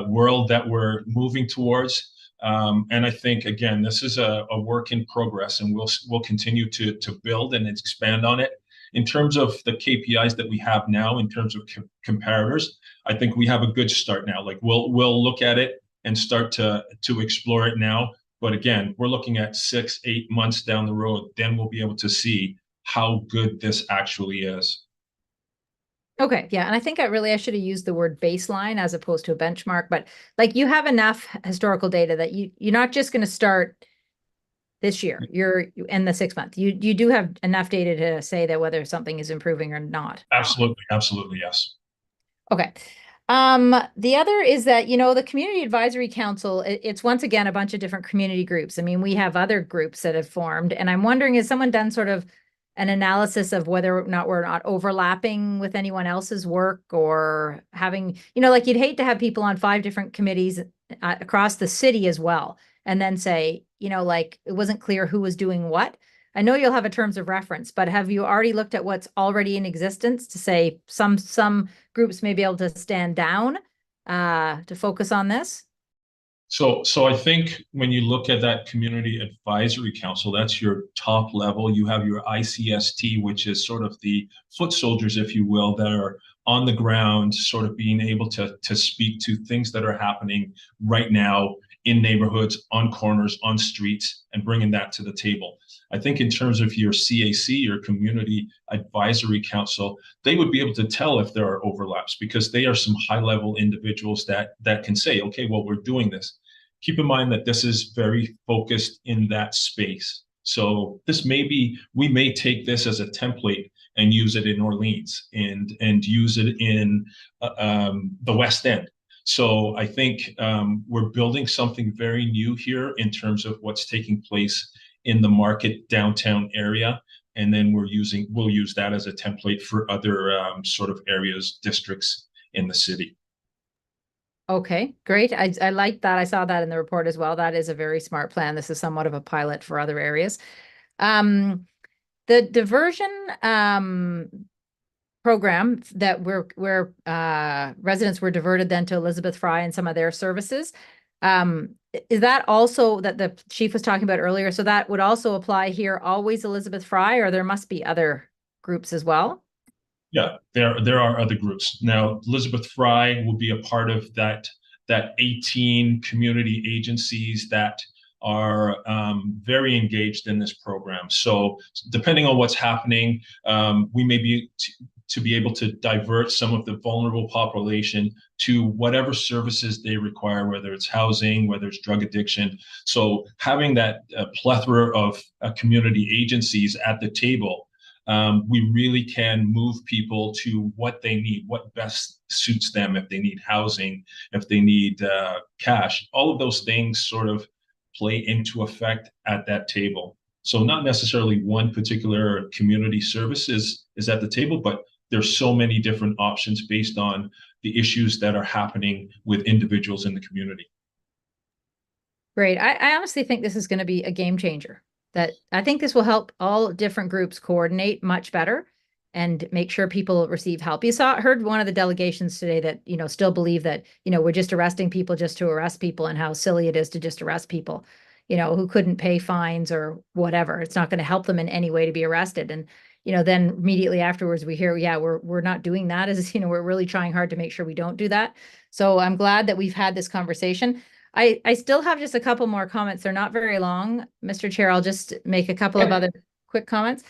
world that we're moving towards, and I think, again, this is a work in progress, and we'll continue to build and expand on it. In terms of the KPIs that we have now, in terms of comparators, I think we have a good start now. Like we'll look at it and start to explore it now, but again, we're looking at 6-8 months down the road. Then we'll be able to see how good this actually is. Okay, yeah, and I think I should have used the word baseline as opposed to a benchmark, but like, you have enough historical data that you're not just going to start this year. You're in the 6 month. You do have enough data to say that whether something is improving or not. Absolutely, yes. Okay. The other is that, the Community Advisory Council, it's once again a bunch of different community groups. I mean, we have other groups that have formed, and I'm wondering, has someone done sort of an analysis of whether or not we're not overlapping with anyone else's work, or having, like, you'd hate to have people on 5 different committees across the city as well. and then say, like it wasn't clear who was doing what. I know you'll have a terms of reference, but have you already looked at what's already in existence to say some groups may be able to stand down to focus on this? So I think when you look at that community advisory council, that's your top level. You have your ICST, which is sort of the foot soldiers, if you will, that are on the ground, sort of being able to speak to things that are happening right now in neighborhoods, on corners, on streets, and bringing that to the table. I think in terms of your CAC, your community advisory council, they would be able to tell if there are overlaps, because they are some high-level individuals that can say, okay, well, we're doing this. Keep in mind that this is very focused in that space. So this may be, we may take this as a template and use it in Orleans and use it in the West End. So I think we're building something very new here in terms of what's taking place in the market downtown area. And then we'll use that as a template for other sort of areas, districts in the city. Okay, great. I like that. I saw that in the report as well. That is a very smart plan. This is somewhat of a pilot for other areas. The diversion program that where residents were diverted then to Elizabeth Fry and some of their services. Is that also that the chief was talking about earlier? So that would also apply here, always Elizabeth Fry, or there must be other groups as well? Yeah, there are other groups. Now, Elizabeth Fry will be a part of that 18 community agencies that are very engaged in this program. So depending on what's happening, we may be to be able to divert some of the vulnerable population to whatever services they require, whether it's housing, whether it's drug addiction. So having that plethora of community agencies at the table, we really can move people to what they need, what best suits them, if they need housing, if they need cash. All of those things sort of play into effect at that table. So not necessarily one particular community service is at the table, but there's so many different options based on the issues that are happening with individuals in the community. Great. I honestly think this is going to be a game changer. That I think this will help all different groups coordinate much better and make sure people receive help. Heard one of the delegations today that, still believe that, we're just arresting people just to arrest people, and how silly it is to just arrest people, who couldn't pay fines or whatever. It's not going to help them in any way to be arrested. And, then immediately afterwards we hear, yeah, we're not doing that, as, we're really trying hard to make sure we don't do that. So I'm glad that we've had this conversation. I still have just a couple more comments. They're not very long, Mr. Chair. I'll just make a couple of other quick comments.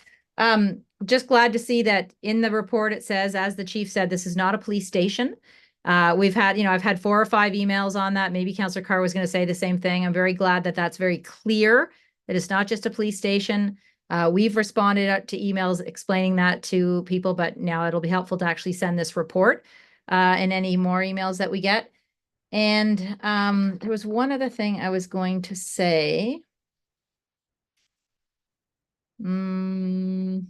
Just glad to see that in the report it says, as the chief said, this is not a police station. We've had, I've had 4 or 5 emails on that. Maybe Councillor Carr was going to say the same thing. I'm very glad that that's very clear, that it's not just a police station. We've responded to emails explaining that to people, but now it'll be helpful to actually send this report and any more emails that we get. And there was one other thing I was going to say. I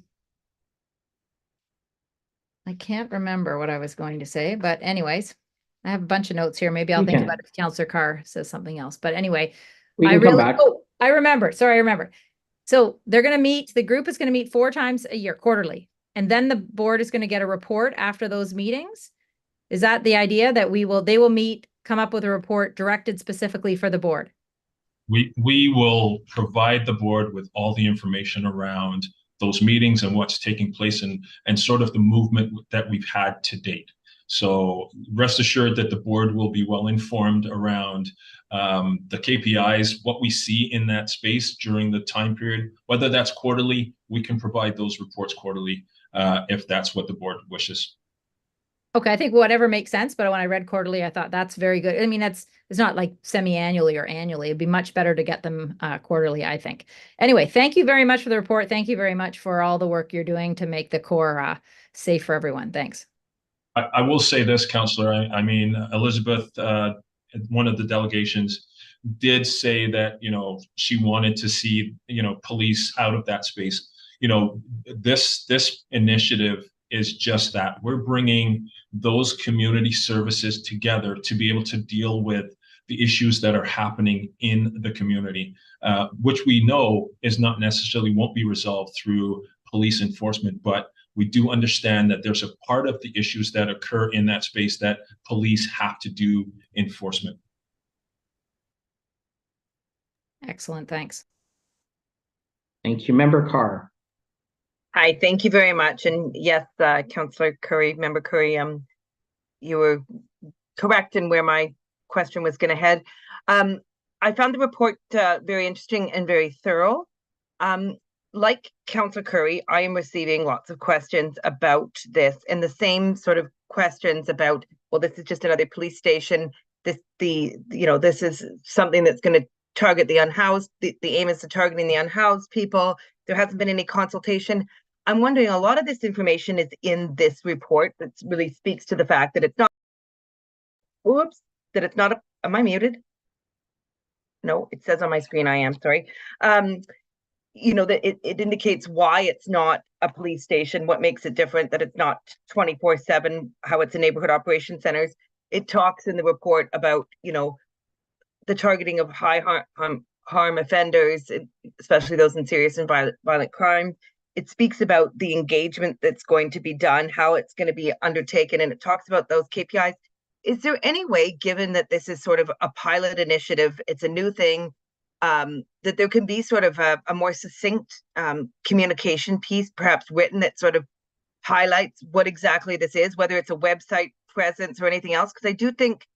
can't remember what I was going to say, but anyways, I have a bunch of notes here. Maybe I'll think about it if Councillor Carr says something else. But anyway, I remember. Sorry, I remember. So they're going to meet, the group is going to meet 4 times a year, quarterly. And then the board is going to get a report after those meetings. Is that the idea, that they will meet, come up with a report directed specifically for the board? We will provide the board with all the information around those meetings and what's taking place and sort of the movement that we've had to date. So rest assured that the board will be well informed around the KPIs, what we see in that space during the time period. Whether that's quarterly, we can provide those reports quarterly if that's what the board wishes. Okay, I think whatever makes sense, but when I read quarterly, I thought that's very good. I mean, it's not like semi-annually or annually. It'd be much better to get them quarterly, I think. Anyway, thank you very much for the report. Thank you very much for all the work you're doing to make the core safe for everyone. Thanks. I will say this, Councillor. I mean, Elizabeth, one of the delegations, did say that, she wanted to see, police out of that space. This initiative is just that. We're bringing those community services together to be able to deal with the issues that are happening in the community, which we know is not necessarily won't be resolved through police enforcement, but we do understand that there's a part of the issues that occur in that space that police have to do enforcement. Excellent, thanks. Thank you, Member Carr. Hi, thank you very much. And yes, Councillor Curry, Member Curry, you were correct in where my question was going to head. I found the report very interesting and very thorough. Like Councillor Curry, I am receiving lots of questions about this, and the same sort of questions about, well, this is just another police station. This is something that's going to target the unhoused. The aim is to targeting the unhoused people. There hasn't been any consultation. I'm wondering, a lot of this information is in this report that really speaks to the fact that it's not, am I muted? No, it says on my screen I am, sorry. That it indicates why it's not a police station, what makes it different, that it's not 24/7, how it's a neighborhood operation centers. It talks in the report about, the targeting of high harm offenders, especially those in serious and violent crime. It speaks about the engagement that's going to be done, how it's going to be undertaken, and it talks about those KPIs. Is there any way, given that this is sort of a pilot initiative, it's a new thing, that there can be sort of a more succinct communication piece, perhaps written, that sort of highlights what exactly this is, whether it's a website presence or anything else? Because I do think,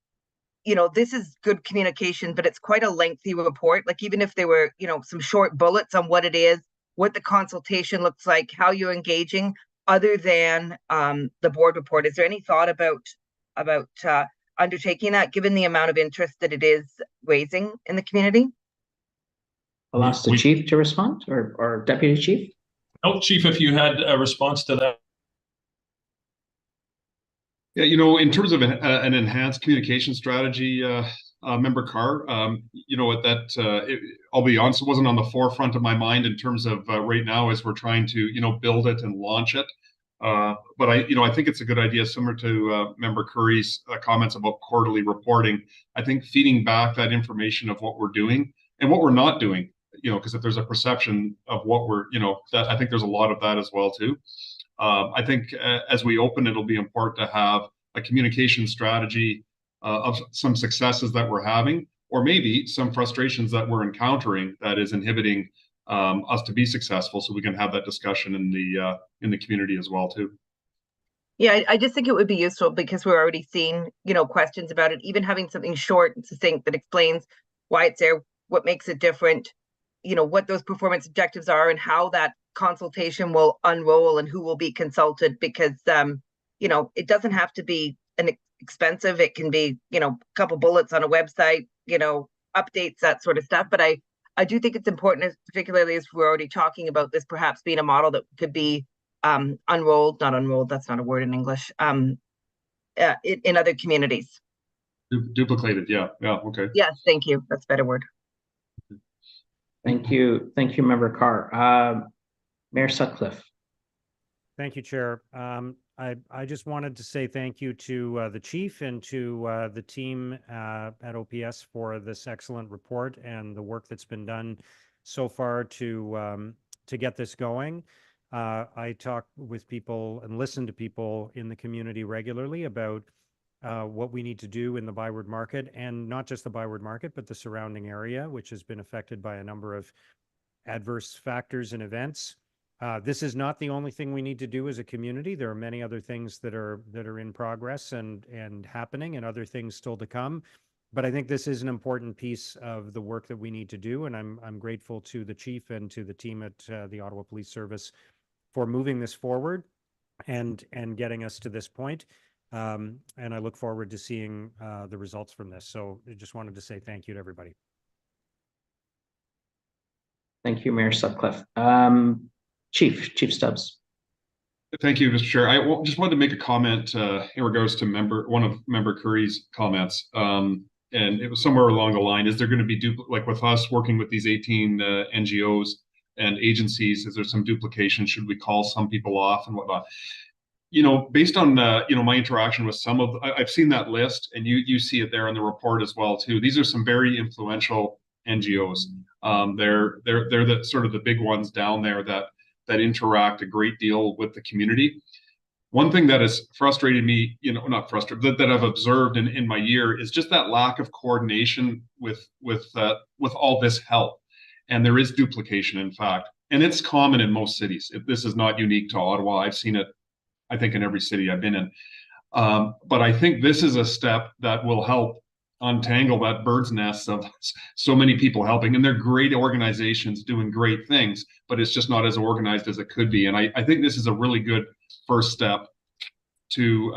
this is good communication, but it's quite a lengthy report. Like, even if there were, some short bullets on what it is, what the consultation looks like, how you're engaging, other than the board report. Is there any thought about undertaking that, given the amount of interest that it is raising in the community? I'll ask the chief to respond, or deputy chief. Oh, Chief, if you had a response to that. Yeah, in terms of an enhanced communication strategy, Member Carr, I'll be honest, it wasn't on the forefront of my mind in terms of right now as we're trying to, build it and launch it. But I think it's a good idea, similar to Member Curry's comments about quarterly reporting. I think feeding back that information of what we're doing and what we're not doing, because if there's a perception of what we're, that I think there's a lot of that as well too. I think as we open, it'll be important to have a communication strategy of some successes that we're having, or maybe some frustrations that we're encountering that is inhibiting us to be successful, so we can have that discussion in the community as well too. Yeah, I just think it would be useful, because we're already seeing, questions about it. Even having something short and succinct that explains why it's there, what makes it different, what those performance objectives are, and how that consultation will unroll and who will be consulted. Because it doesn't have to be expensive. It can be, a couple bullets on a website, updates, that sort of stuff. But I do think it's important, particularly as we're already talking about this perhaps being a model that could be not unrolled, that's not a word in English, in other communities. Duplicated, yeah, okay. Yes, thank you. That's a better word. Thank you, Member Carr. Mayor Sutcliffe. Thank you, Chair. I just wanted to say thank you to the chief and to the team at OPS for this excellent report and the work that's been done so far to get this going. I talk with people and listen to people in the community regularly about what we need to do in the Byward Market, and not just the Byward Market, but the surrounding area, which has been affected by a number of adverse factors and events. This is not the only thing we need to do as a community. There are many other things that are in progress and happening, and other things still to come. But I think this is an important piece of the work that we need to do, and I'm grateful to the chief and to the team at the Ottawa Police Service for moving this forward and getting us to this point. And I look forward to seeing the results from this. So I just wanted to say thank you to everybody. Thank you, Mayor Sutcliffe. Chief Stubbs. Thank you, Mr. Chair. I just wanted to make a comment in regards to one of Member Curry's comments. And it was somewhere along the line, is there going to be, like with us working with these 18 NGOs and agencies, is there some duplication? Should we call some people off and whatnot? based on my interaction with some of, I've seen that list, and you see it there in the report as well too. These are some very influential NGOs. They're the sort of the big ones down there that interact a great deal with the community. One thing that has frustrated me, not frustrated, that I've observed in my year is just that lack of coordination with all this help. And there is duplication, in fact, and it's common in most cities. This is not unique to Ottawa. I've seen it, I think, in every city I've been in. But I think this is a step that will help untangle that bird's nest of so many people helping. And they're great organizations doing great things, but it's just not as organized as it could be. And I think this is a really good first step to,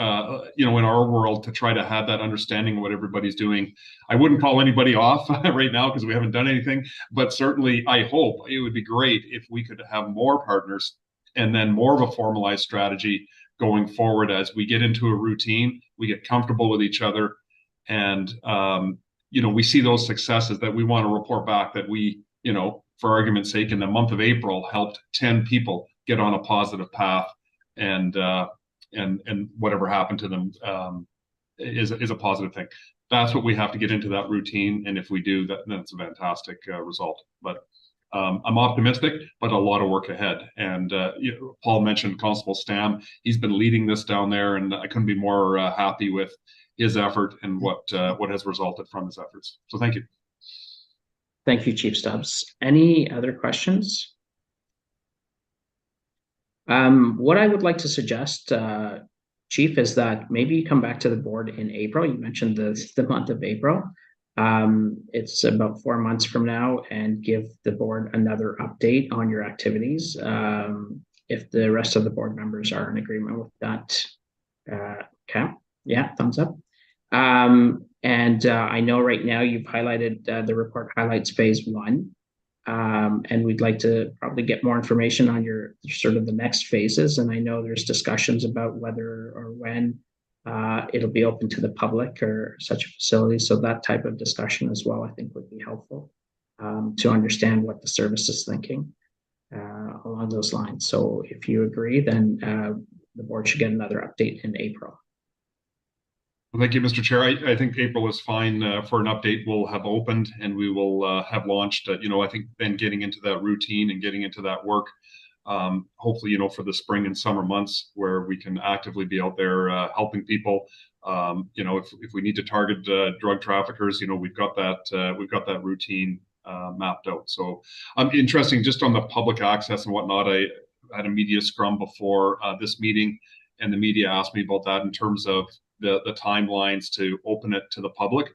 in our world, to try to have that understanding of what everybody's doing. I wouldn't call anybody off right now because we haven't done anything, but certainly I hope it would be great if we could have more partners and then more of a formalized strategy going forward as we get into a routine, we get comfortable with each other, and we see those successes that we want to report back that we, for argument's sake, in the month of April helped 10 people get on a positive path, and whatever happened to them is a positive thing. That's what we have to get into that routine, and if we do that, then it's a fantastic result. But I'm optimistic, but a lot of work ahead. And Paul mentioned Constable Stam. He's been leading this down there, and I couldn't be more happy with his effort and what has resulted from his efforts. So thank you. Thank you, Chief Stubbs. Any other questions? What I would like to suggest, Chief, is that maybe you come back to the board in April. You mentioned the month of April. It's about 4 months from now, and give the board another update on your activities. If the rest of the board members are in agreement with that, okay, yeah, thumbs up. And I know right now you've highlighted, the report highlights phase 1. And we'd like to probably get more information on your sort of the next phases. And I know there's discussions about whether or when it'll be open to the public or such a facility. So that type of discussion as well, I think, would be helpful to understand what the service is thinking along those lines. So if you agree, then the board should get another update in April. Well, thank you, Mr. Chair. I think April is fine for an update. We'll have opened and we will have launched, I think then getting into that routine and getting into that work, hopefully, for the spring and summer months where we can actively be out there helping people. If we need to target drug traffickers, we've got that routine mapped out. So interesting, just on the public access and whatnot, I had a media scrum before this meeting, and the media asked me about that in terms of the timelines to open it to the public.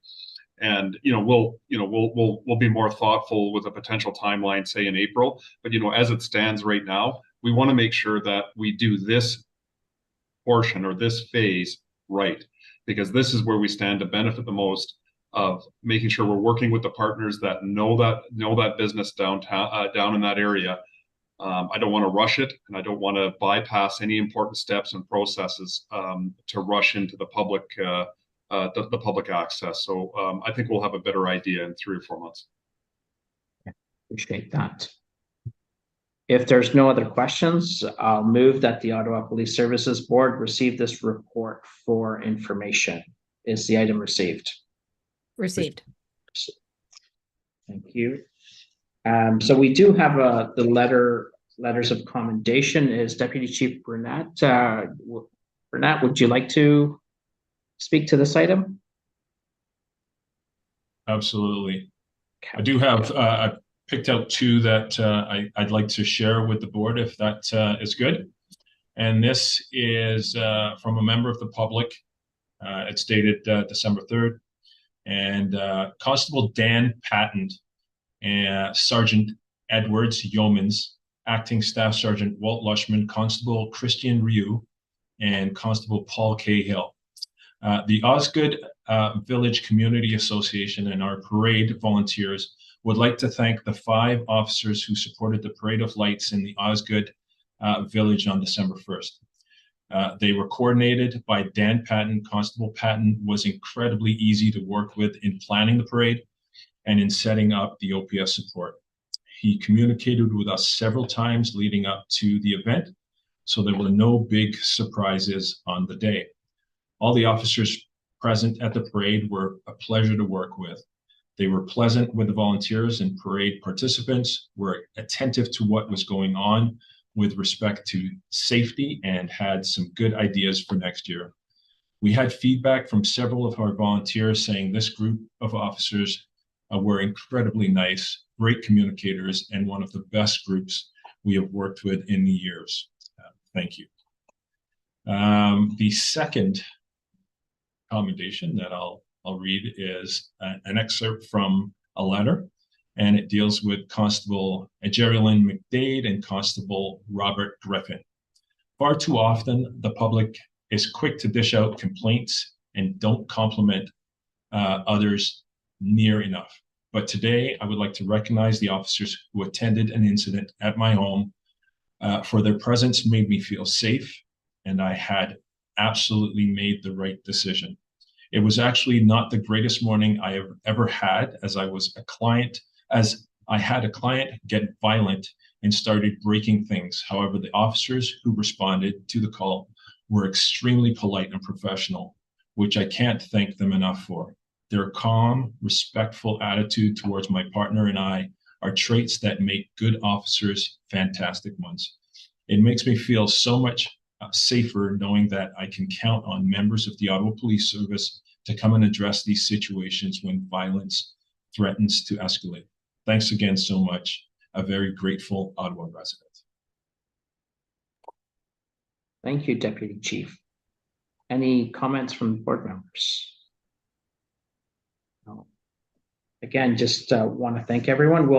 And we'll be more thoughtful with a potential timeline, say in April. But as it stands right now, we want to make sure that we do this portion or this phase right, because this is where we stand to benefit the most of making sure we're working with the partners that know that business downtown, down in that area. I don't want to rush it, and I don't want to bypass any important steps and processes to rush into the public access. So I think we'll have a better idea in 3 or 4 months. Appreciate that. If there's no other questions, I'll move that the Ottawa Police Services Board receive this report for information. Is the item received? Received. Thank you. So we do have the letters of commendation. Is Deputy Chief Burnett? Burnett, would you like to speak to this item? Absolutely. Okay. I do have I picked out 2 that I'd like to share with the board, if that is good. And this is from a member of the public. It's dated December 3rd. And Constable Dan Patton and Sergeant Edwards Yeomans, Acting Staff Sergeant Walt Lushman, Constable Christian Ryu, and Constable Paul Cahill. The Osgood Village Community Association and our parade volunteers would like to thank the 5 officers who supported the Parade of Lights in the Osgood Village on December 1st. They were coordinated by Dan Patton. Constable Patton was incredibly easy to work with in planning the parade and in setting up the OPS support. He communicated with us several times leading up to the event, so there were no big surprises on the day. All the officers present at the parade were a pleasure to work with. They were pleasant with the volunteers, and parade participants were attentive to what was going on with respect to safety and had some good ideas for next year. We had feedback from several of our volunteers saying this group of officers were incredibly nice, great communicators, and one of the best groups we have worked with in the years. Thank you. The second commendation that I'll read is an excerpt from a letter, and it deals with Constable Geraldine McDade and Constable Robert Griffin. Far too often, the public is quick to dish out complaints and don't compliment others near enough. But today, I would like to recognize the officers who attended an incident at my home, for their presence made me feel safe, and I had absolutely made the right decision. It was actually not the greatest morning I have ever had, as I had a client get violent and started breaking things. However, the officers who responded to the call were extremely polite and professional, which I can't thank them enough for. Their calm, respectful attitude towards my partner and I are traits that make good officers fantastic ones. It makes me feel so much safer knowing that I can count on members of the Ottawa Police Service to come and address these situations when violence threatens to escalate. Thanks again so much. A very grateful Ottawa resident. Thank you, Deputy Chief. Any comments from board members? No. Again, just want to thank everyone.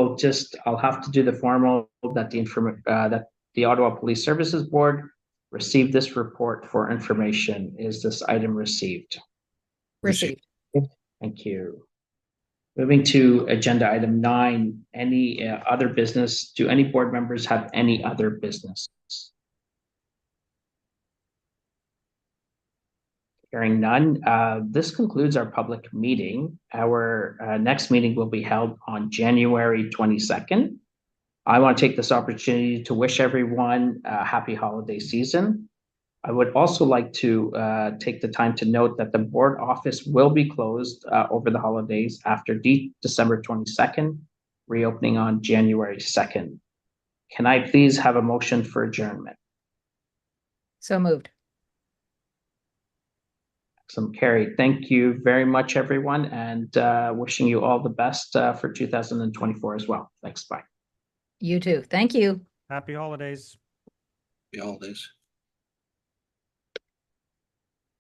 I'll have to do the formal that the Ottawa Police Services Board received this report for information. Is this item received? Received. Thank you. Moving to agenda item 9, any other business? Do any board members have any other business? Hearing none, this concludes our public meeting. Our next meeting will be held on January 22nd. I want to take this opportunity to wish everyone a happy holiday season. I would also like to take the time to note that the board office will be closed over the holidays after December 22nd, reopening on January 2nd. Can I please have a motion for adjournment? So moved. Excellent, carried. Thank you very much, everyone, and wishing you all the best for 2024 as well. Thanks, bye. You too. Thank you. Happy holidays. Happy holidays.